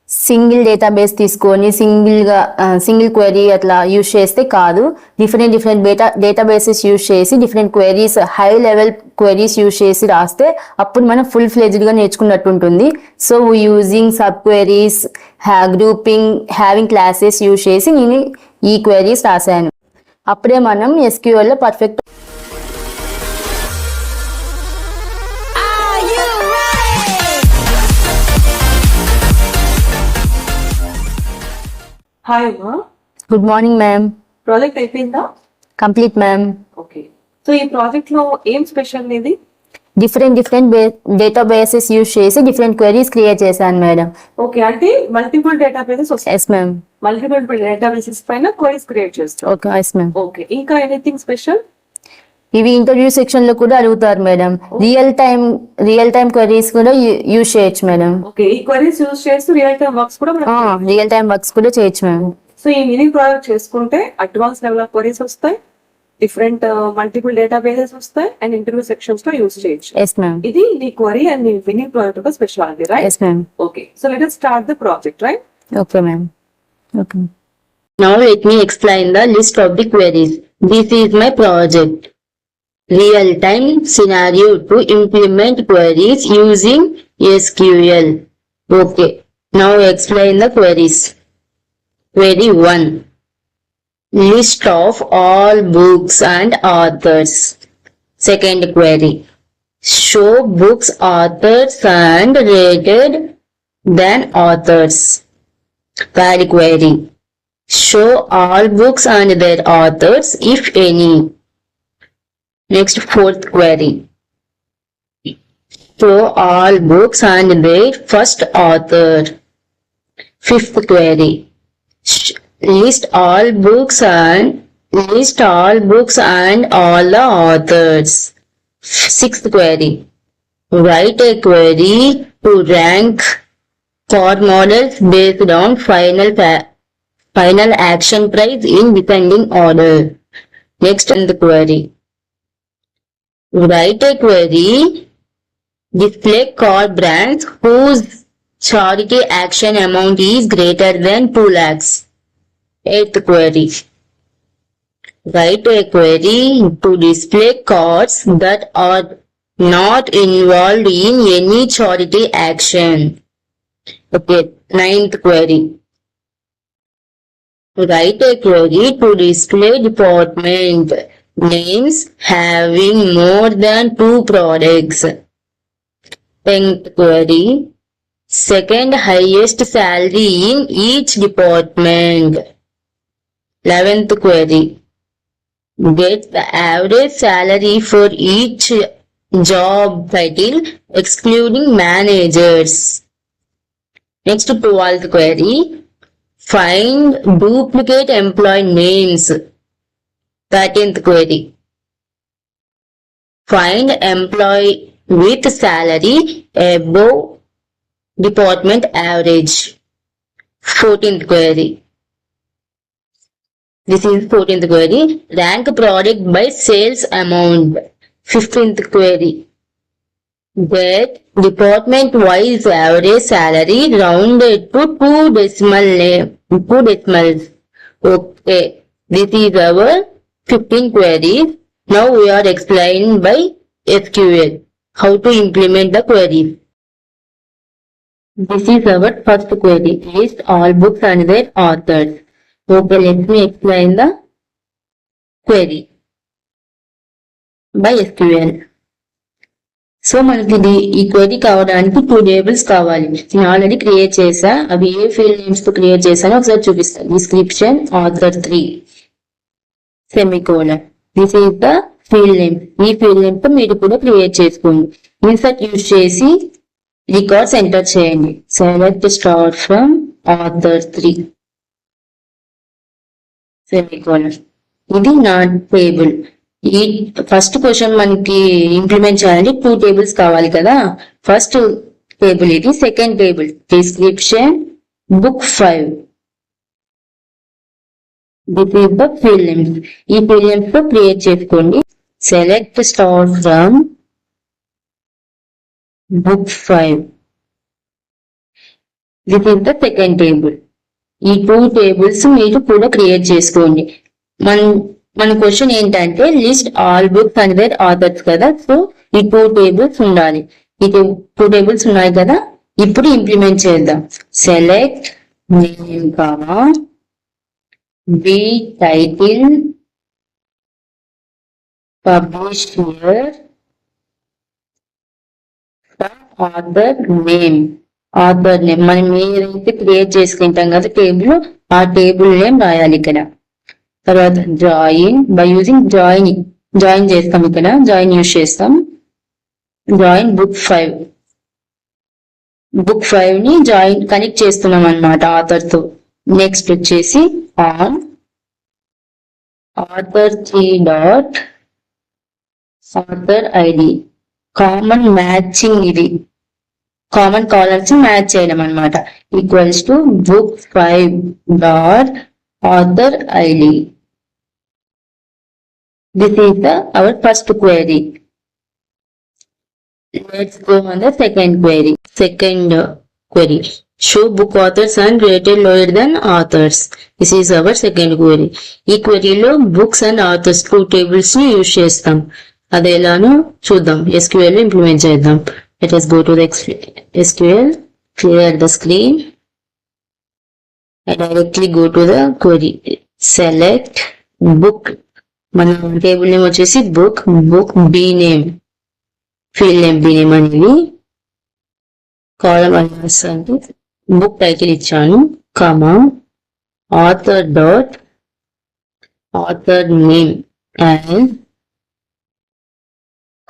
Single database తీసుకొని single query అట్లా use చేస్తే కాదు. డిఫరెంట్ డేటాబేసెస్ యూజ్ చేసి different queries, high level queries use చేసి రాస్తే అప్పుడు మనం ఫుల్ ఫ్లెజ్డ్గా నేర్చుకున్నట్టు ఉంటుంది. So using sub queries, grouping, having classes use చేసి నేను ఈ క్వెరీస్ రాశాను. అప్పుడే మనం SQL లో పర్ఫెక్ట్. హాయ్ అమ్మా. Good morning ma'am. ప్రాజెక్ట్ అయిపోయిందా? Complete ma'am. ఓకే. సో ఈ ప్రాజెక్ట్ లో ఏం స్పెషల్ ఇది? డిఫరెంట్ డేటాబేసెస్ యూజ్ చేసి డిఫరెంట్ క్వెరీస్ క్రియేట్ చేశాను మేడం. ఓకే, అంటే మల్టిపుల్ డేటాబేసెస్ వస్తాయి. Yes ma'am. మల్టిపుల్ డేటాబేసెస్ పైన క్వెరీస్ క్రియేట్ చేస్తాం. Okay, yes ma'am. ఓకే, ఇంకా ఎనీథింగ్ స్పెషల్? ఇవి ఇంటర్వ్యూ సెక్షన్ లో కూడా అడుగుతారు మేడం. రియల్ టైమ్ క్వెరీస్ కూడా యూజ్ చేయొచ్చు మేడం. ఓకే, ఈ క్వెరీస్ యూజ్ చేస్తూ రియల్ టైమ్ వర్క్స్ కూడా చేయొచ్చు మేడం. సో ఈ మినీ ప్రాజెక్ట్ చేసుకుంటే అడ్వాన్స్ లెవెల్ ఆఫ్ క్వెరీస్ వస్తాయి, డిఫరెంట్ మల్టిపుల్ డేటాబేసెస్ వస్తాయి అండ్ ఇంటర్వ్యూ సెక్షన్స్ లో యూజ్ చేయొచ్చు. Yes ma'am. ఇది నీ క్వెరీ అండ్ నీ మినీ ప్రాజెక్ట్ యొక్క speciality, right? Yes ma'am. Okay, so let us start the project, right? Okay ma'am. Okay. Now let me explain the list of the queries. This is my project. Real-time scenario to implement queries using SQL. Okay. Now explain the queries. Query 1. List of all books and authors. Second query. Show books, authors and rated than authors. Third query. Show all books and their authors if any. Next, fourth query. Show all books and their first author. Fifth query. List all books and all the authors. Sixth query. Write a query to rank car models based on final action price in descending order. Next, the query. Write a query, display car brands whose charity action amount is greater than 2 lakhs. Eighth query. Write a query to display cars that are not involved in any charity action. Okay. Ninth query. Write a query to display department names having more than 2 products. 10th query. Second highest salary in each department. 11th query. Get the average salary for each job title excluding managers. Next, 12th query. Find duplicate employee names. 13th query. Find employee with salary above department average. 14th query. This is 14th query. Rank product by sales amount. 15th query. Get department wise average salary rounded to 2 decimals. Okay. This is our 15 queries. Now we are explaining by SQL how to implement the queries. This is our first query. List all books and their authors. Okay, let me explain the query by SQL. So మనకి ఈ query కావడానికి 2 tables కావాలి. నేను already create చేసా. అవి ఏ field names తో క్రియేట్ చేశానో ఒకసారి చూపిస్తాను. Description, author 3, semicolon. This is the field name. ఈ ఫీల్డ్ నేమ్ తో మీరు కూడా క్రియేట్ చేసుకోండి. ఇన్సర్ట్ యూజ్ చేసి రికార్డ్స్ ఎంటర్ చేయండి. Select start from author 3, semicolon. ఇది నా టేబుల్. ఈ ఫస్ట్ క్వశ్చన్ మనకి ఇంప్లిమెంట్ చేయాలంటే 2 టేబుల్స్ కావాలి కదా. ఫస్ట్ టేబుల్ ఇది. Second table description book 5. This is the field names. ఈ ఫీల్డ్ నేమ్స్ తో క్రియేట్ చేసుకోండి. Select star from book 5. This is the second table. ఈ 2 టేబుల్స్ మీరు కూడా క్రియేట్ చేసుకోండి. మన క్వశ్చన్ ఏంటంటే list all books and their authors కదా, సో ఈ 2 టేబుల్స్ ఉండాలి. ఈ 2 టేబుల్స్ ఉన్నాయి కదా, ఇప్పుడు ఇంప్లిమెంట్ చేద్దాం. Select name comma b title publish here author name. Author name మనం ఏదైతే క్రియేట్ చేసుకుంటాం కదా టేబుల్, ఆ టేబుల్ నేమ్ రాయాలి ఇక్కడ. తర్వాత జాయిన్ బై యూజింగ్ జాయిన్ చేస్తాం, ఇక్కడ జాయిన్ యూజ్ చేస్తాం. జాయిన్ బుక్ 5 ని జాయిన్ కనెక్ట్ చేస్తున్నాం అన్నమాట ఆథర్ తో. నెక్స్ట్ వచ్చేసి on author 3 dot author ID common matching, ఇది కామన్ కాలమ్స్ మ్యాచ్ చేయడం అన్నమాట. Equals to book 5 dot author ID. This is our first query. Let's go on the second query. Show book authors and rated lower than authors. This is our second query. ఈ queryలో books and authors 2 tables ని use చేస్తాం. అది ఎలానో చూద్దాం. SQL లో implement చేద్దాం. Let us go to the SQL, clear the screen, and directly go to the query. Select book. మన table name వచ్చేసి book B name, field name B name అనేది. కాలమ్ అంటే బుక్ టైటిల్ ఇచ్చాను, comma author dot author name and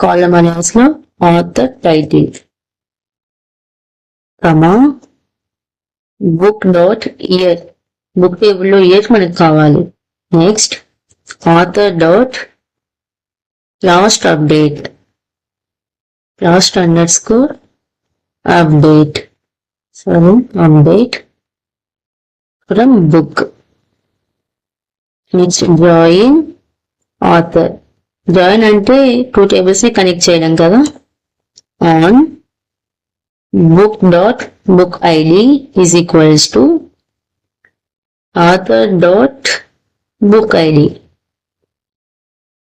column analysis లో author title, comma book dot year. Book టేబుల్లో year మనకు కావాలి. Next author dot last update, last underscore update from book. Next join author. Join అంటే 2 tables ని connect చేయడం కదా. on book dot book id is equals to author dot book id.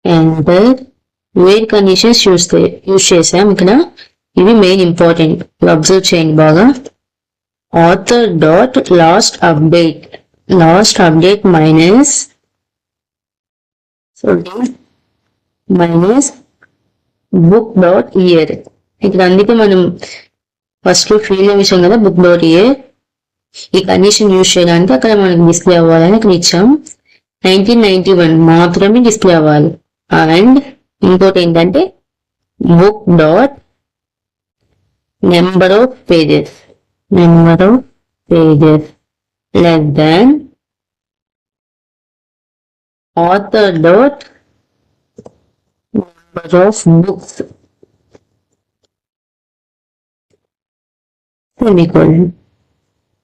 Enter. Where conditions use చేసాం ఇక్కడ. ఇవి main important, observe చేయండి బాగా. Author dot last update minus book dot year. ఇక్కడ అందుకే మనం ఫస్ట్ ఫీల్డ్ విషయం కదా బుక్ డాట్ ఇయర్. ఈ కండిషన్ యూజ్ చేయడానికి అక్కడ మనకి డిస్ప్లే అవ్వాలని ఇక్కడ ఇచ్చాం. 1991 మాత్రమే డిస్ప్లే అవ్వాలి. అండ్ ఇంకోటి ఏంటంటే book dot number of pages less than author dot number of books semicolon.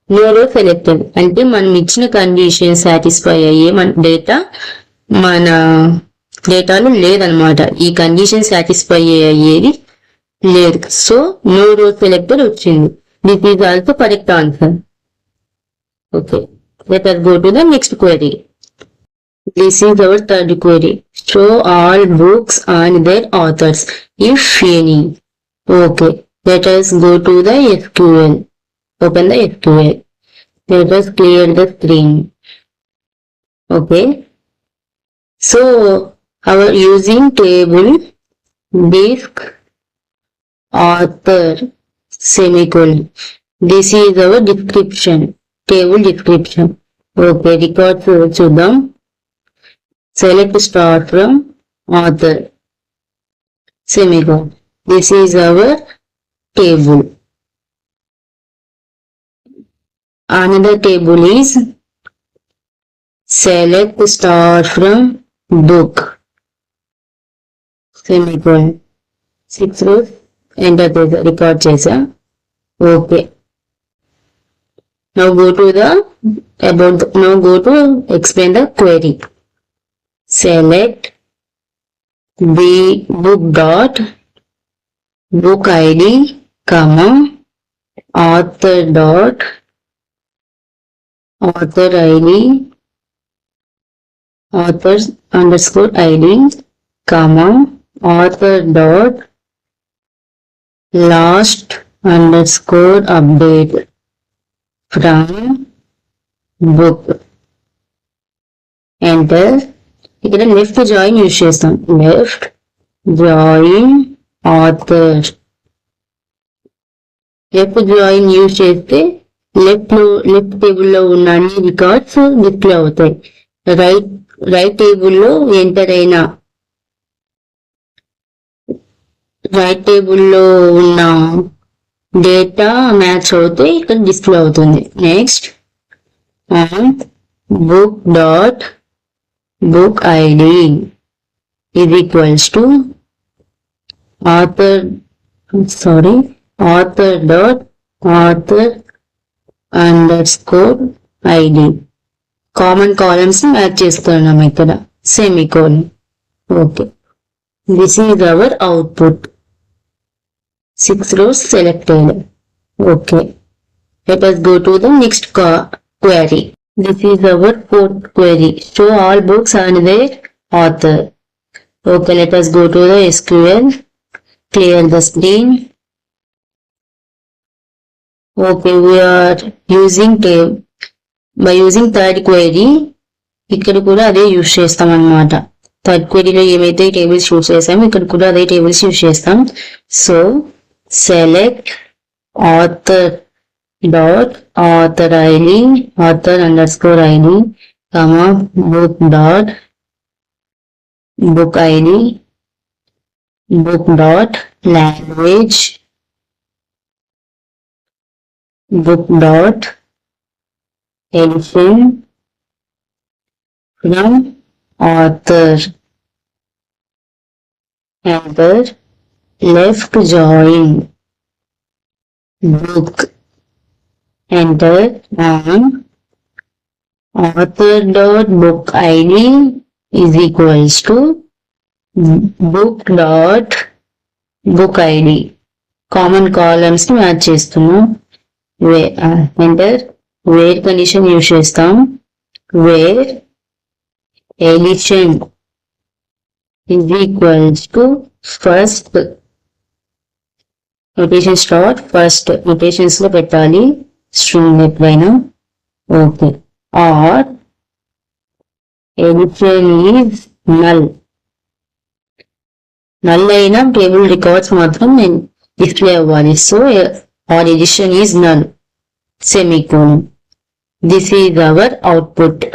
No selected అంటే మనం ఇచ్చిన కండిషన్ సాటిస్ఫై అయ్యే మన డేటాలో లేదనమాట. ఈ కండిషన్ సాటిస్ఫై అయ్యేది లేదు, సో నో రో సెలెక్టెడ్ వచ్చింది. This is also correct answer. Okay, let us go to the next query. This is our third query. Show all books and their authors, if any. Okay, let us go to the SQL. Open the SQL. Let us clear the screen. Okay, so our using table disk author semicolon. This is our description, table description. Okay, records చూద్దాం. Select start from author semicolon. This is our table. Another table is select start from book semicolon. 6 rows enter the record chesa. Okay, now go to explain the query. Select book dot book id comma author dot author ID, authors underscore ID, comma, author dot last underscore update from book. Enter. ఇక్కడ left join use చేస్తాం. Left join author. Left join use చేస్తే left టేబుల్లో ఉన్న అన్ని records display అవుతాయి. Right టేబుల్లో enter అయిన right టేబుల్లో ఉన్న డేటా మ్యాచ్ అవుతే ఇక్కడ డిస్ప్లే అవుతుంది. Next book dot book ID is equals to author dot author underscore ID. Common columns add చేస్తున్నాం ఇక్కడ, semicolon. Okay, this is our output. 6 rows selected. Okay, let us go to the next query. This is our fourth query. Show all books and their author. Okay, let us go to the SQL. Clear the screen. Okay, we are using by using third query. ఇక్కడ కూడా అదే use చేస్తాం అన్నమాట. Third క్వెరీలో ఏమైతే tables use చేస్తామో ఇక్కడ కూడా అదే టేబుల్స్ యూజ్ చేస్తాం. So select author dot author ID, author underscore ID, comma, book dot book ID, book dot language, book dot edition from author. Enter. Left join book. Enter on author dot book ID is equals to book dot book ID. Common columns ని add చేస్తున్నాం. Enter. Where condition use చేస్తాం. Where edition is equals to first. Notation start first notations లో పెట్టాలి string ఎప్పుడైనా. Okay, or edition is null. Null అయినా table records మాత్రం display అవ్వాలి. So or edition is null, semicolon. This is our output.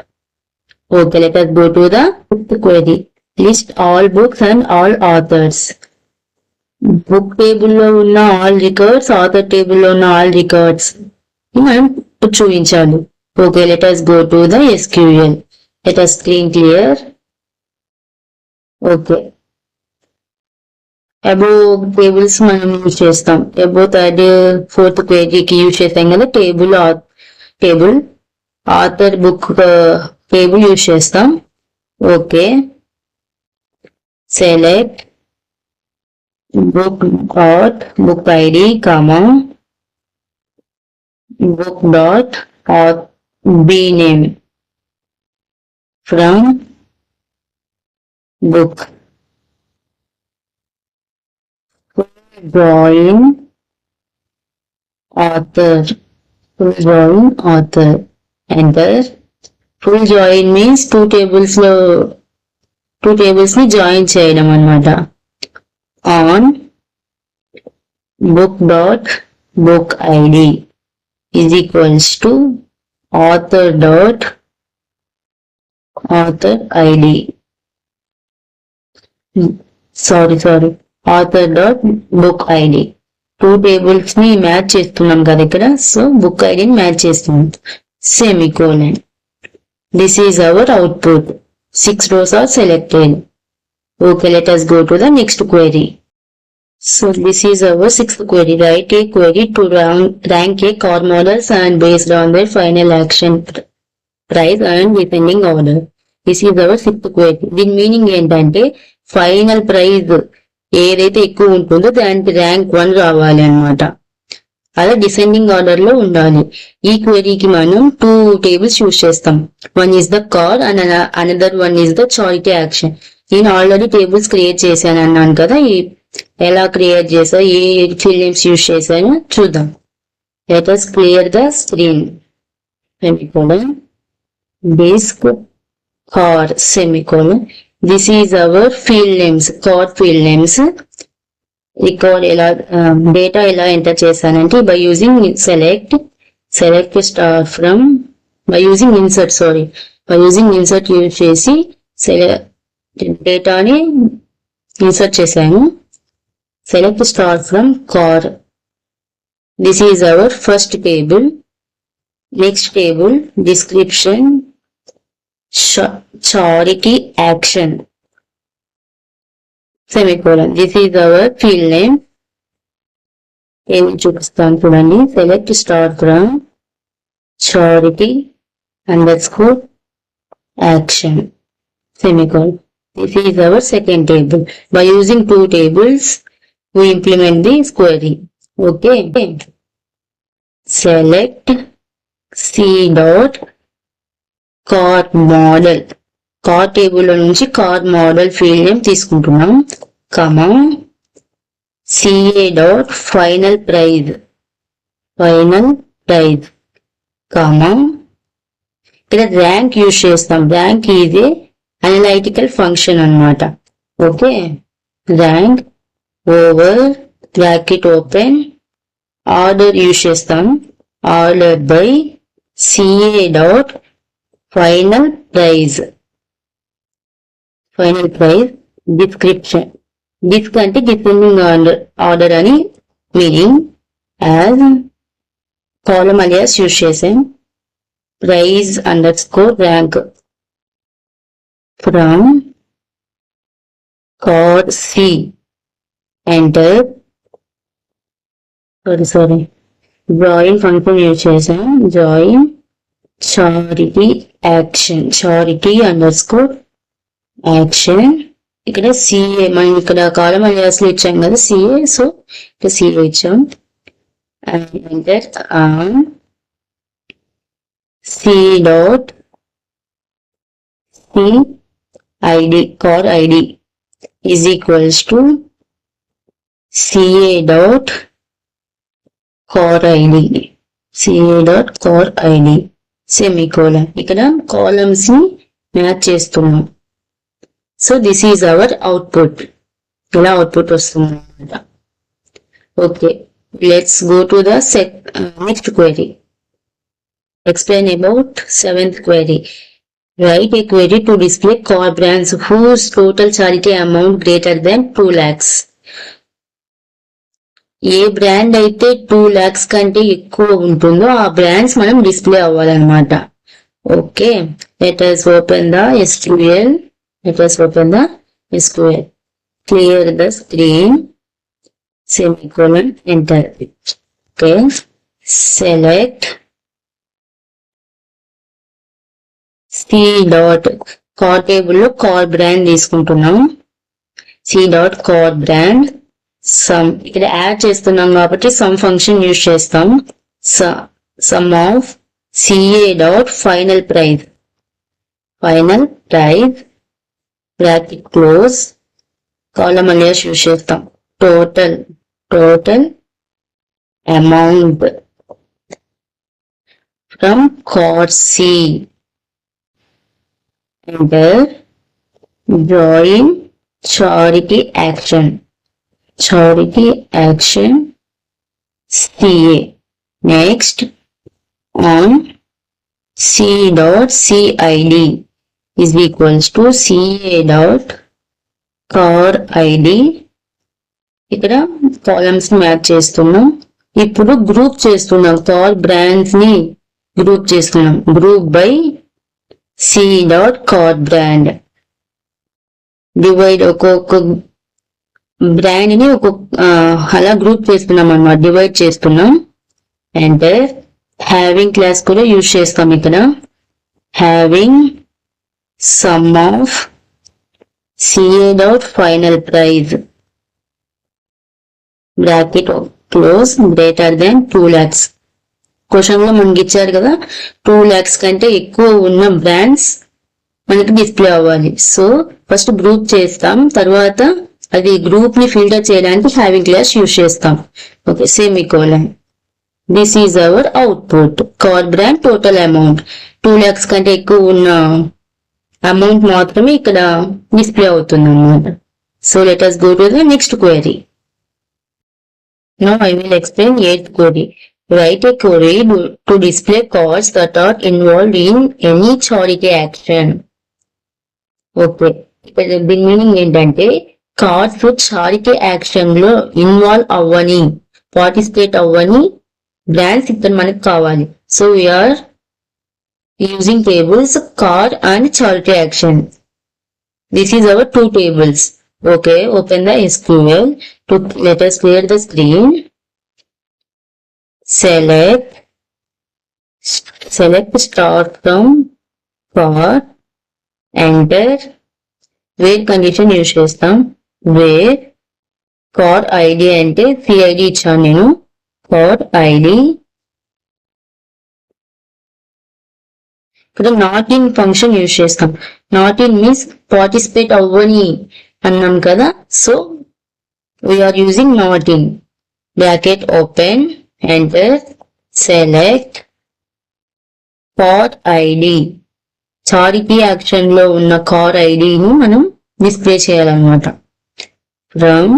Okay, let us go to the fifth query. List all books and all authors. Book టేబుల్లో ఉన్న all records, author టేబుల్లో ఉన్న all records మనం చూపించాలి. Okay, let us go to the SQL. Let us screen clear. Okay, above tables మనం use చేస్తాం. Above third fourth క్వెరీకి use చేస్తాం కదా. Table author book table use చేస్తాం. Okay, select book dot book ID, comma, book dot b name from book. Join author. Enter. Full join means two tables ని join చేయడం అన్నమాట. On book dot book ID is equals to author dot author ID. Author dot book ID. Two tables ని match చేస్తున్నాం కదా ఇక్కడ. So book ఐడిని match చేస్తున్నాం. Semicolon. This is our output. 6 rows are selected. Okay, let us go to the next query. So this is our 6th query. Write a query to rank a car models and based on their final action price and descending order. This is our 6th query. దీని meaning ఏంటంటే final praise ఏదైతే ఎక్కువ ఉంటుందో దానికి rank 1 రావాలి అన్నమాట. అలా descending order లో ఉండాలి. ఈ క్వెరీకి మనం 2 టేబుల్స్ యూజ్ చేస్తాం. One is the car and another one is the charity action. నేను ఆల్రెడీ టేబుల్స్ క్రియేట్ చేశాను అన్నాను కదా, ఎలా క్రియేట్ చేసా, ఏ ఫీల్డ్ నేమ్స్ యూజ్ చేశాను చూద్దాం. Let us clear the screen. Semicolon. Disk car semicolon. This is our field names, car field names. Record ఎలా data ఎలా ఎంటర్ చేశానంటే by using select star from by using insert use చేసి డేటాని insert చేశాను. Select star from car. This is hour first table. Next table description charity action semicolon. This is our field name. చూపిస్తాను చూడండి. Select star from charity underscore action semicolon. This is our second table. By using 2 tables, we implement this query. Okay. Select C dot car model. Car table లో నుంచి car model field name తీసుకుంటున్నాం. Comma CA dot final price comma ఇక్కడ rank use చేస్తాం. Rank is a analytical function అన్నమాట. Okay. Rank over bracket open order use చేస్తాం. Order by CA dot final price description. Desc అంటే descending order అని meaning. As column alias use చేసాం. Price underscore rank from car C. Enter. Join function use చేసాం. Join charity action underscore action. ఇక్కడ CA మనం ఇక్కడ column alias లో ఇచ్చాం కదా CA, సో ఇక్కడ CA ఇచ్చాం. Enter. C dot CID car ID is equals to CA dot car ID semicolon. ఇక్కడ కాలమ్స్ ని మ్యాచ్ చేస్తున్నాం. So this is our output. ఇలా అవుట్పుట్ వస్తుంది అన్నమాట. Okay, let's go to the next query. Explain about 7th query. Write a query to display car brands whose total charity amount greater than 2 lakhs. A brand అయితే 2 lakhs కంటే ఎక్కువ ఉంటుందో ఆ brands మనం display అవ్వాలన్నమాట. Okay, let us open the SQL. Clear the screen. Semicolon. Enter. Okay. Select C dot car table లో car brand తీసుకుంటున్నాం. C dot car brand sum. ఇక్కడ యాడ్ చేస్తున్నాం కాబట్టి sum ఫంక్షన్ యూజ్ చేస్తాం. Sum of CA dot final price bracket close. Column alias use చేస్తాం. Total amount from car C. Enter. Join charity action CA. Next on C dot CID is equals to CA dot car ID. ఇక్కడ columns ని match చేస్తున్నాం. ఇప్పుడు group చేస్తున్నాం. Car brands ని group చేస్తున్నాం. Group by C dot car brand. Divide ఒక్కొక్క brand ని అలా గ్రూప్ చేస్తున్నాం అన్నమాట. డివైడ్ చేస్తున్నాం. ఎంటర్. హ్యావింగ్ క్లాస్ కూడా యూజ్ చేస్తాం ఇక్కడ. Having sum of CA dot final price bracket close greater than 2 lakhs. Question లో మనకి ఇచ్చారు కదా 2 lakhs కంటే ఎక్కువ ఉన్న బ్రాండ్స్ మనకి డిస్ప్లే అవ్వాలి. సో ఫస్ట్ గ్రూప్ చేస్తాం, తర్వాత అది గ్రూప్ ని ఫిల్టర్ చేయడానికి హ్యావింగ్ క్లాస్ యూజ్ చేస్తాం. Okay, semicolon. This is our output. Car brand total amount 2 lakhs కంటే ఎక్కువ ఉన్న అమౌంట్ మాత్రమే ఇక్కడ డిస్ప్లే అవుతుంది అన్నమాట. So let us go to the next query. Now I will explain 8th query. Write a query to display cards that are involved in any charity action. Okay, ఇక్కడ దీని meaning ఏంటంటే cards charity action లో involve అవ్వని, participate అవ్వని brands ఇక్కడ మనకు కావాలి. So we're using tables card and charity action. This is our 2 tables. Okay, open the SQL. Let us clear the screen. Select start from card. Enter. Where condition use చేస్తాం. Where card ID అంటే CID ఇచ్చాను నేను. card ID. ఇక్కడ not in function use చేస్తాం. Not in means participate అవ్వని అన్నాం కదా. So we're using not in. Bracket open, enter, select card ID. Charity action లో ఉన్న కార్ ఐడిని మనం డిస్ప్లే చేయాలన్నమాట. ఫ్రమ్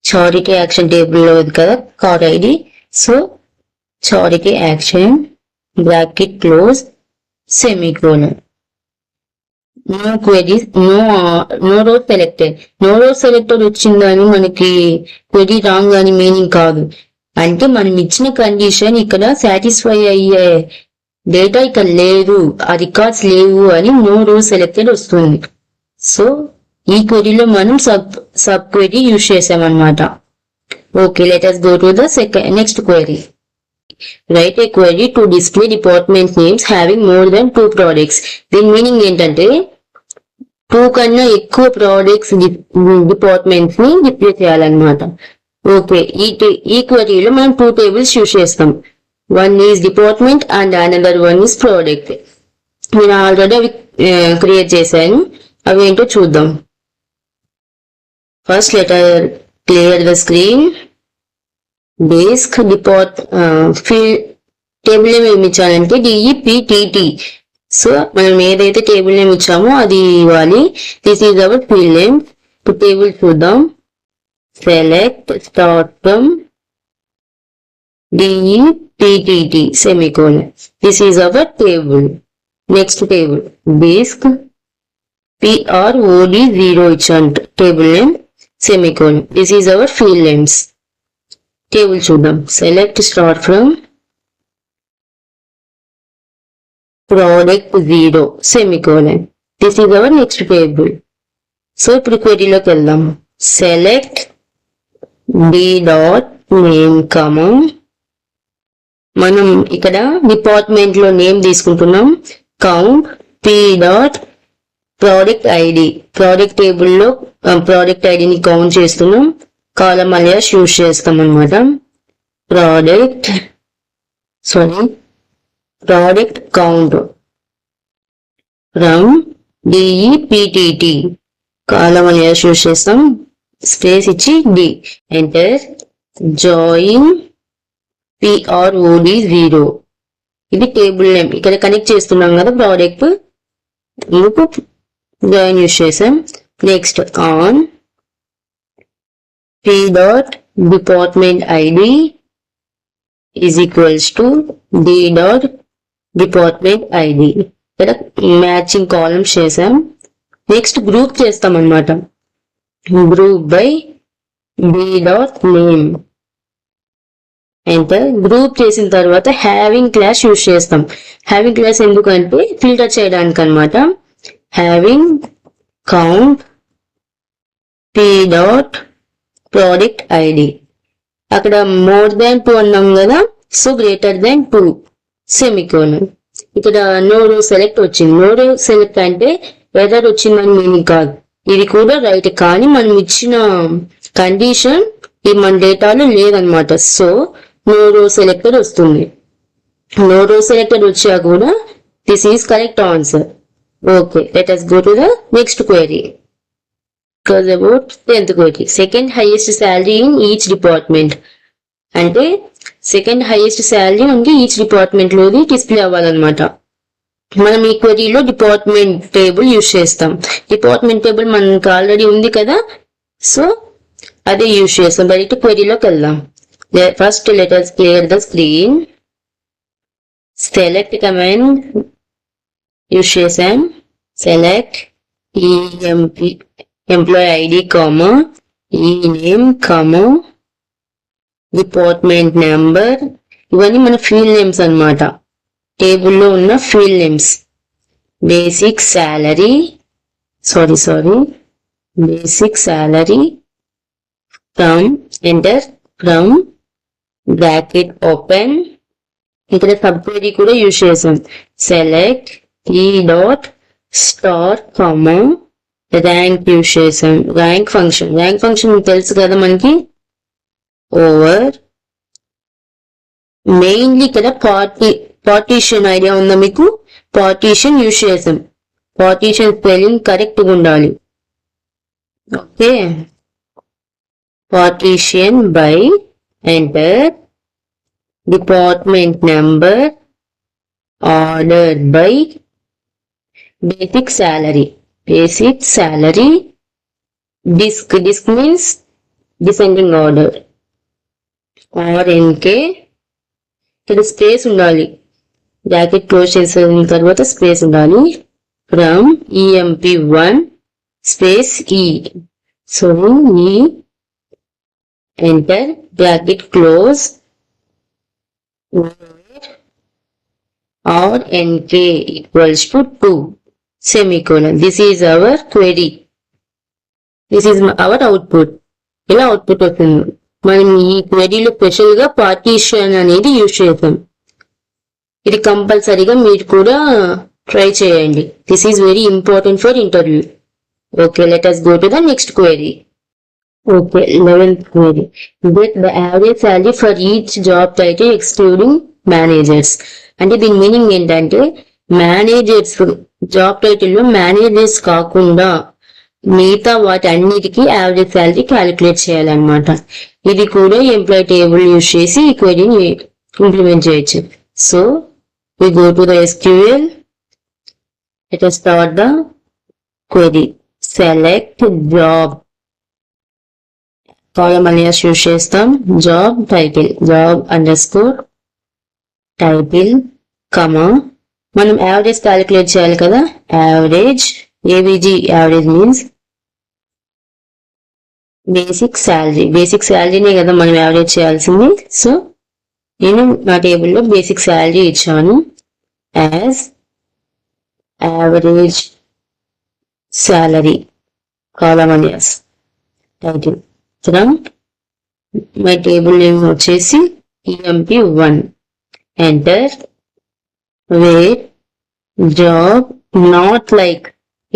చారిటీ యాక్షన్ టేబుల్ లో ఉంది కదా card ID. So charity action bracket close semicolon. No queries, no rows selected. No rows selected వచ్చిందని మనకి క్వెరీ రాంగ్ అని మీనింగ్ కాదు. అంటే మనం ఇచ్చిన కండిషన్ ఇక్కడ సాటిస్ఫై అయ్యే డేటా ఇక్కడ లేదు, ఆ రికార్డ్స్ లేవు అని నో రోడ్ సెలెక్టెడ్ వస్తుంది. సో ఈ క్వెరీలో మనం సబ్ క్వెరీ యూజ్ చేసామన్నమాట. Okay, let us go to the next query. Write a query to display department names having more than 2 products. దీని మీనింగ్ ఏంటంటే 2 కన్నా ఎక్కువ ప్రోడక్ట్స్ డిపార్ట్మెంట్స్ ని డిస్ప్లే చేయాలన్నమాట. ఓకే, ఈ క్వెరీలో మనం 2 tables యూజ్ చేస్తాం. One is department and another one is product. నేను ఆల్రెడీ అవి క్రియేట్ చేశాను, అవి ఏంటో చూద్దాం. First let us clear the screen. Desc field table name ఏమి ఇచ్చానంటే DEPTT. సో మనం ఏదైతే టేబుల్ నేమ్ ఇచ్చామో అది ఇవ్వాలి. This is our field name. ఇప్పుడు టేబుల్ చూద్దాం. Select start from DEPTT semicolon. This is our table. Next table desc PROD0 ఇచ్చాను table name semicolon. This is our field names. Table చూద్దాం. Select start from product 0 semicolon. This is our next table. So ఇప్పుడు క్వెరీలోకి వెళ్దాం. Select D.name కామం. మనం ఇక్కడ department లో name తీసుకుంటున్నాం. Count P.product ID. Product table లో ప్రోడక్ట్ ఐడిని కౌంట్ చేస్తున్నాం. కాలం అలియాస్ యూజ్ చేస్తాం అన్నమాట. Product count from DEPTT. Column alias use చేస్తాం. స్పేస్ ఇచ్చి D. ఎంటర్. Join PROD0. ఇది టేబుల్ నేమ్. ఇక్కడ కనెక్ట్ చేస్తున్నాం కదా ప్రోడక్ట్, ఇందుకు జాయిన్ యూజ్ చేసాం. Next on P.department ID is equals to D.department ID. ఇక్కడ మ్యాచింగ్ కాలమ్స్ చేసాం. నెక్స్ట్ గ్రూప్ చేస్తాం అన్నమాట. Group by D.name. Enter. Group చేసిన తర్వాత హ్యావింగ్ క్లాస్ యూజ్ చేస్తాం. హ్యావింగ్ క్లాస్ ఎందుకంటే ఫిల్టర్ చేయడానికి అన్నమాట. Having count P.product ID. అక్కడ మోర్ దాన్ 2 అన్నాం కదా. So greater than 2 semicolon. ఇక్కడ నో రో సెలెక్ట్ వచ్చింది. నో రో సెలెక్ట్ అంటే ఎర్రర్ వచ్చిందని మీనింగ్ కాదు. ఇది కూడా రైట్, కానీ మనం ఇచ్చిన కండిషన్ ఈ మన డేటాలో లేదనమాట. సో నో రో సెలెక్టర్ వస్తుంది. నో రో సెలెక్టర్ వచ్చా కూడా this is correct answer. Okay, let us go to the next query. Because about 10th query. Second highest salary in each department. అంటే సెకండ్ హైయెస్ట్ శాలరీ మనకి ఈచ్ డిపార్ట్మెంట్ లోది display అవ్వాలన్నమాట. మనం ఈ క్వెరీలో డిపార్ట్మెంట్ టేబుల్ యూజ్ చేస్తాం. Department table మనకి already ఉంది కదా, సో అదే యూజ్ చేస్తాం. డైరెక్ట్ క్వెరీలోకి వెళ్దాం. First let us clear the screen. Select command use చేసాం. Select EMP employee ID comma E name comma department number. ఇవన్నీ మన ఫీల్డ్ నేమ్స్ అన్నమాట. టేబుల్లో ఉన్న field names. Basic salary basic salary from enter from bracket open. ఇక్కడ sub query కూడా use చేసాం. Select E dot star comma rank use చేసాం. Rank function తెలుసు కదా మనకి. ఓవర్ మెయిన్లీ ఇక్కడ పార్టీషన్ ఐడియా ఉందా మీకు? పార్టీషన్ యూజ్ చేసాం. పార్టీషన్ స్పెల్లింగ్ కరెక్ట్ గా ఉండాలి. Okay, partition by enter department number order by basic salary desc means descending order. RNK ఇక్కడ స్పేస్ ఉండాలి. బ్రాకెట్ క్లోజ్ చేసిన తర్వాత స్పేస్ ఉండాలి. From EMP1 space E. So ఈ enter bracket close RNK equals to 2 semicolon. This is our query. This is our output. ఇలా output వస్తుంది. మనం ఈ క్వెరీలో స్పెషల్ గా పార్టీషన్ అనేది యూజ్ చేస్తాం. ఇది కంపల్సరీగా మీరు కూడా ట్రై చేయండి. This is very important for interview. Okay, let us go to the next query. Okay, 11th query. Get the average salary for each job title excluding managers. అంటే దీని మీనింగ్ ఏంటంటే మేనేజర్స్ జాబ్ టైటిల్లో managers కాకుండా మిగతా వాటి అన్నిటికీ average salary calculate చేయాలన్నమాట. ఇది కూడా ఎంప్లాయీ టేబుల్ యూజ్ చేసి ఈ క్వెరీని ఇంప్లిమెంట్ చేయొచ్చు. So we go to the SQL. Let us start the query. Select job. Column alias use చేస్తాం. జాబ్ టైటిల్ job_title కమా మనం యావరేజ్ క్యాలిక్యులేట్ చేయాలి కదా. Average AVG average means basic శాలరీనే కదా మనం యావరేజ్ చేయాల్సింది. సో నేను నా టేబుల్లో బేసిక్ శాలరీ ఇచ్చాను as average salary column alias title from my table name వచ్చేసి EMP1. Enter where job not like.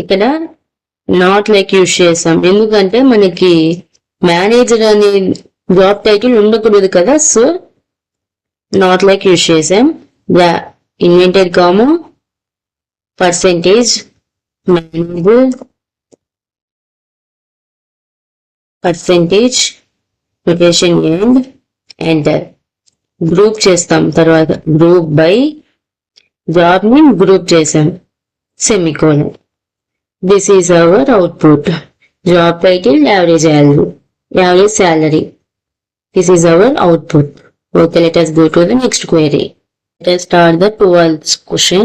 ఇక్కడ నాట్ లైక్ యూజ్ చేసాం ఎందుకంటే మనకి మేనేజర్ అనే జాబ్ టైటిల్ ఉండకూడదు కదా. సో నాట్ లైక్ యూజ్ చేసాం. Invented comma percentage manager percentage location and enter. Group చేస్తాం. తర్వాత గ్రూప్ బై జాబ్ ని గ్రూప్ చేసాం. Semicolon. This is our output. Job title average salary. This is our output. Okay, let us go to the next query. Let us start the 12th question.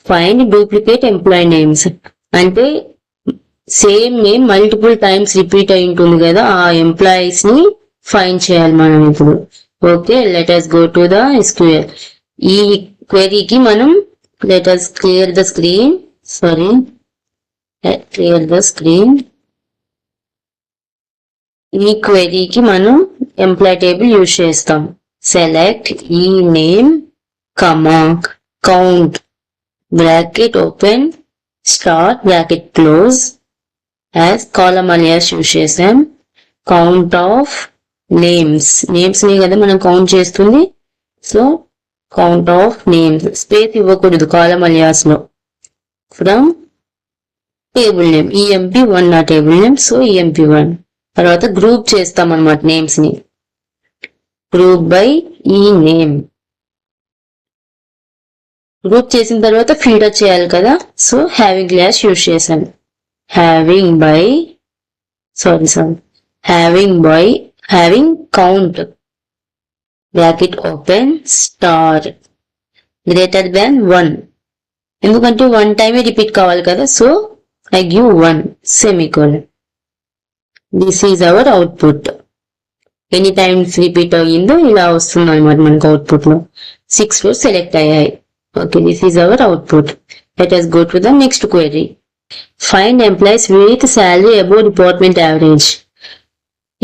Find duplicate employee names. అంటే same name multiple times repeat అయి ఉంటుంది కదా, ఆ employees ని find చేయాలి మనం ఇప్పుడు. Okay, let us go to the SQL. ఈ క్వెరీకి మనం let us clear the screen. ఈ క్వెరీకి మనం ఎంప్లాయీ టేబుల్ యూజ్ చేస్తాం. సెలెక్ట్ ఈ నేమ్ కమా count bracket open star bracket close as column alias use చేసాం. కౌంట్ ఆఫ్ నేమ్స్ ని కదా మనం కౌంట్ చేస్తుంది. So count of names, space ఇవ్వకూడదు కాలం అలియాస్ లో. ఫ్రమ్ టేబుల్ నేమ్, EMP1 నా టేబుల్ నేమ్, సో EMP1. తర్వాత గ్రూప్ చేస్తాం అన్నమాట నేమ్స్ ని. గ్రూప్ బై ఈ నేమ్. గ్రూప్ చేసిన తర్వాత ఫిల్టర్ చేయాలి కదా, సో హ్యావింగ్ క్లాస్ యూజ్ చేశాను. Having count bracket open star greater than 1, ఎందుకంటే 1 టైమే రిపీట్ కావాలి కదా, so I give 1 semicolon. This is our output. ఎన్ని టైమ్స్ రిపీట్ అయ్యిందో ఇలా వస్తుంది అనమాట మనకు అవుట్పుట్ లో. 6 rows సెలెక్ట్ అయ్యాయి. Okay, this is our output. Let us go to the next query. Find employees with salary above department average.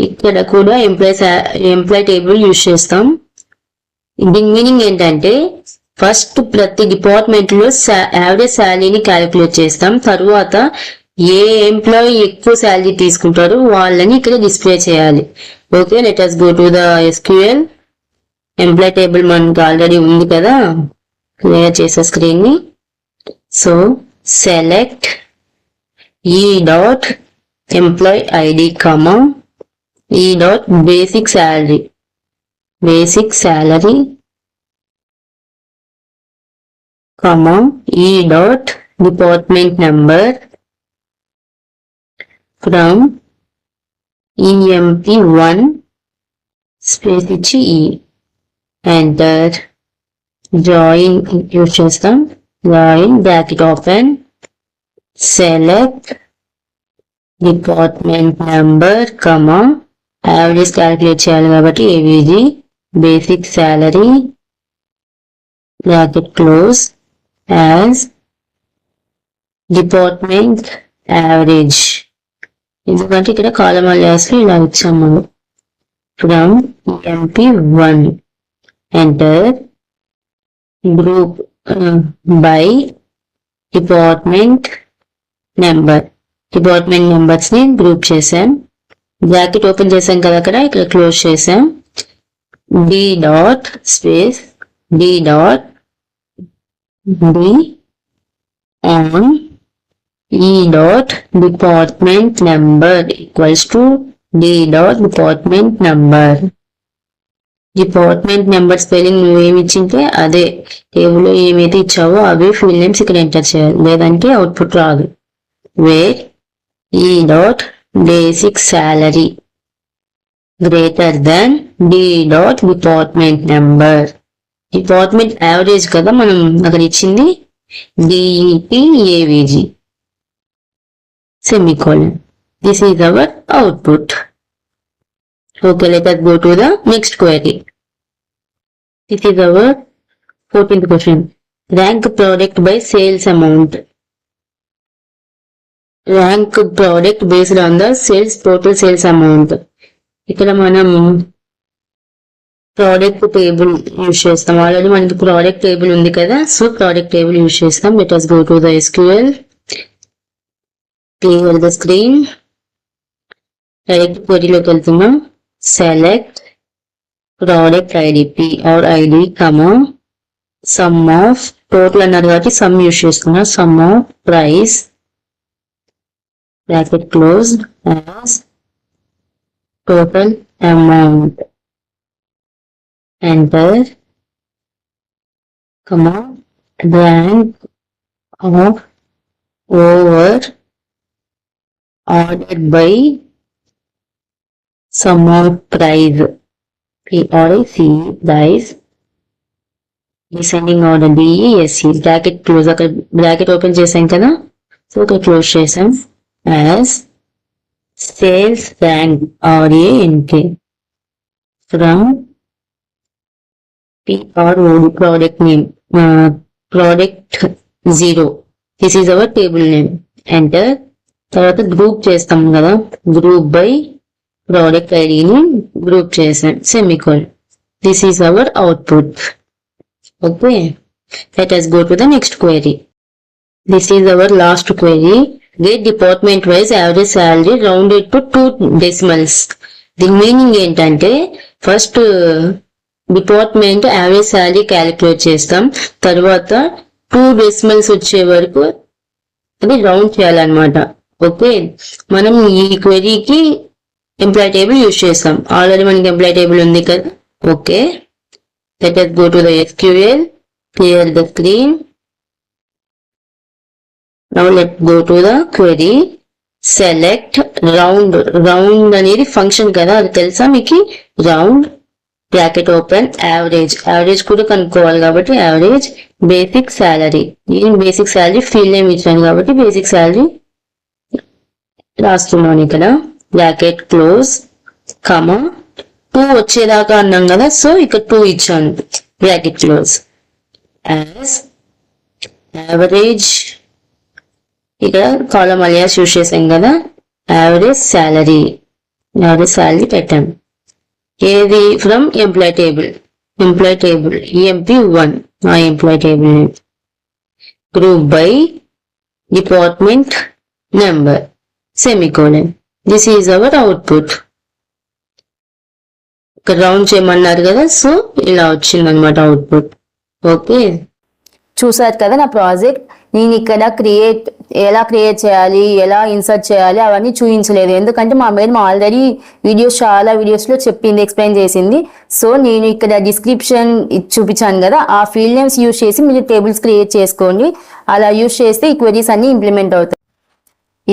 ఇక్కడ కూడా ఎంప్లాయ్ టేబుల్ యూజ్ చేస్తాం. దీని మీనింగ్ ఏంటంటే ఫస్ట్ ప్రతి డిపార్ట్మెంట్ లో యావరేజ్ శాలరీని క్యాలిక్యులేట్ చేస్తాం. తర్వాత ఏ ఎంప్లాయీ ఎక్కువ శాలరీ తీసుకుంటారో వాళ్ళని ఇక్కడ డిస్ప్లే చేయాలి. Okay, let us go to the SQL. Employee table మనకు ఆల్రెడీ ఉంది కదా, క్లియర్ చేసే స్క్రీన్ ని. So select E dot employee ID comma E dot basic salary comma E dot department number from EMP1 space ఇచ్చి E. Enter. Join use చేస్తాం. Join bracket open. Select department number comma average calculate చేయాలి కాబట్టి AVG basic salary bracket close as department average. ఎందుకంటే ఇక్కడ కాలం alias లో ఇలా ఇచ్చాము మనం. From EMP1 enter. Group by department numbers ని గ్రూప్ చేసాం. బ్రాకెట్ ఓపెన్ చేసాం కదా అక్కడ, ఇక్కడ క్లోజ్ చేసాం. D dot space D dot D on E dot department number equals to D dot department number. Department number spelling నువ్వేమి ఇచ్చింటే అదే టేబుల్లో ఏమైతే ఇచ్చావో అవే ఫీల్డ్ నేమ్స్ ఇక్కడ ఎంటర్ చేయాలి, లేదంటే అవుట్పుట్ రాదు. Where E dot basic salary greater than D dot department number. Department average కదా మనం అక్కడ ఇచ్చింది, DEP AVG semicolon. This is our output. Okay, let us go to the next query. This is our 14th question. Rank product by sales amount. Rank product based on the total sales amount. ఇక్కడ మనం product table use చేస్తాం. Already మనకి product table ఉంది కదా, so product table use చేస్తాం. Let us go to the SQL. Clear the screen. Direct క్వెరీలోకి వెళ్తున్నాం. Select product ID or ID comma sum of, total అన్నారు కాబట్టి సమ్ యూజ్ చేస్తున్నా, sum of price bracket close as total amount. Enter, comma, rank of over ordered by sum of price, PRIC price, descending order DESC, bracket close, అక్కడ bracket open చేసాం కదా, so ఇక్కడ close చేసాం. as sales rank RANK from PROD product name, product 0. This is our table name. Enter. తర్వాత group చేస్తాం కదా, group by product ఐడిని group చేసాం, semicolon. This is our output. Okay, let us go to the next query. This is our last query. Get department wise average salary rounded to 2 decimals. దీని meaning ఏంటంటే first department average salary calculate చేస్తాం, తర్వాత 2 decimals వచ్చే వరకు అది round చేయాలన్నమాట. Okay, మనం ఈ క్వెరీకి ఎంప్లాయ్ టేబుల్ యూజ్ చేస్తాం. ఆల్రెడీ మనకి ఎంప్లాయ్ టేబుల్ ఉంది కదా. Okay, let us go to the SQL, clear the screen. Now let's go to the query. Select round. Round అనేది ఫంక్షన్ కదా, అది తెలుసా మీకు? Round bracket open average. Average కూడా కనుక్కోవాలి కాబట్టి యావరేజ్ బేసిక్ శాలరీ. నేను బేసిక్ శాలరీ ఫీల్డ్ నేమ్ ఇచ్చాను కాబట్టి బేసిక్ శాలరీ రాస్తున్నాను ఇక్కడ. బ్రాకెట్ క్లోజ్ కమా 2 వచ్చేదాకా అన్నాం కదా, సో ఇక్కడ 2 ఇచ్చాను. బ్రాకెట్ క్లోజ్ యాజ్ యావరేజ్, ఇక్కడ కాలం అలియాస్ యూజ్ చేసాం కదా, యావరేజ్ శాలరీ. యావరేజ్ శాలరీ పెట్టాం. ఏది? From employee table. Employee table EMP1 ఆ employee table. Group by department number semicolon. This is our output. ఇక్కడ రౌండ్ చేయమన్నారు కదా, సో ఇలా వచ్చింది అనమాట అవుట్పుట్. ఓకే, చూసారు కదా నా ప్రాజెక్ట్. నేను ఇక్కడ ఎలా క్రియేట్ చేయాలి, ఎలా ఇన్సర్ట్ చేయాలి అవన్నీ చూపించలేదు, ఎందుకంటే మా మేడం ఆల్రెడీ చాలా వీడియోస్లో చెప్పింది, ఎక్స్ప్లెయిన్ చేసింది. సో నేను ఇక్కడ డిస్క్రిప్షన్ చూపించాను కదా, ఆ ఫీల్డ్ నేమ్స్ యూజ్ చేసి మీరు టేబుల్స్ క్రియేట్ చేసుకోండి. అలా యూజ్ చేస్తే ఈ క్వెరీస్ అన్ని ఇంప్లిమెంట్ అవుతాయి.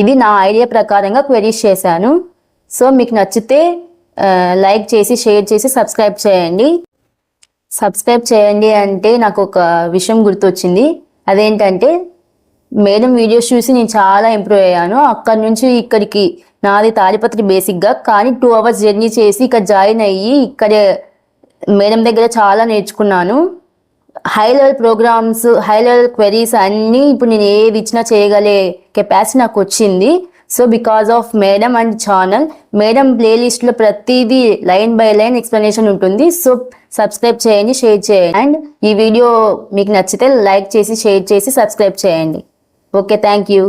ఇది నా ఐడియా ప్రకారంగా క్వెరీస్ చేశాను. సో మీకు నచ్చితే లైక్ చేసి, షేర్ చేసి, సబ్స్క్రైబ్ చేయండి. సబ్స్క్రైబ్ చేయండి అంటే నాకు ఒక విషయం గుర్తొచ్చింది. అదేంటంటే మేడం వీడియోస్ చూసి నేను చాలా ఇంప్రూవ్ అయ్యాను. అక్కడి నుంచి ఇక్కడికి నాది తాడిపత్రి బేసిక్గా, కానీ 2 hours జర్నీ చేసి ఇక్కడ జాయిన్ అయ్యి ఇక్కడే మేడం దగ్గర చాలా నేర్చుకున్నాను. High level programs, high level queries అన్నీ ఇప్పుడు నేను ఏది ఇచ్చినా చేయగలే కెపాసిటీ నాకు వచ్చింది. So because of madam and channel. Madam ప్లేలిస్ట్లో ప్రతిదీ లైన్ బై లైన్ ఎక్స్ప్లెనేషన్ ఉంటుంది. సో సబ్స్క్రైబ్ చేయండి, షేర్ చేయండి. అండ్ ఈ వీడియో మీకు నచ్చితే లైక్ చేసి, షేర్ చేసి, సబ్స్క్రైబ్ చేయండి. Okay, thank you.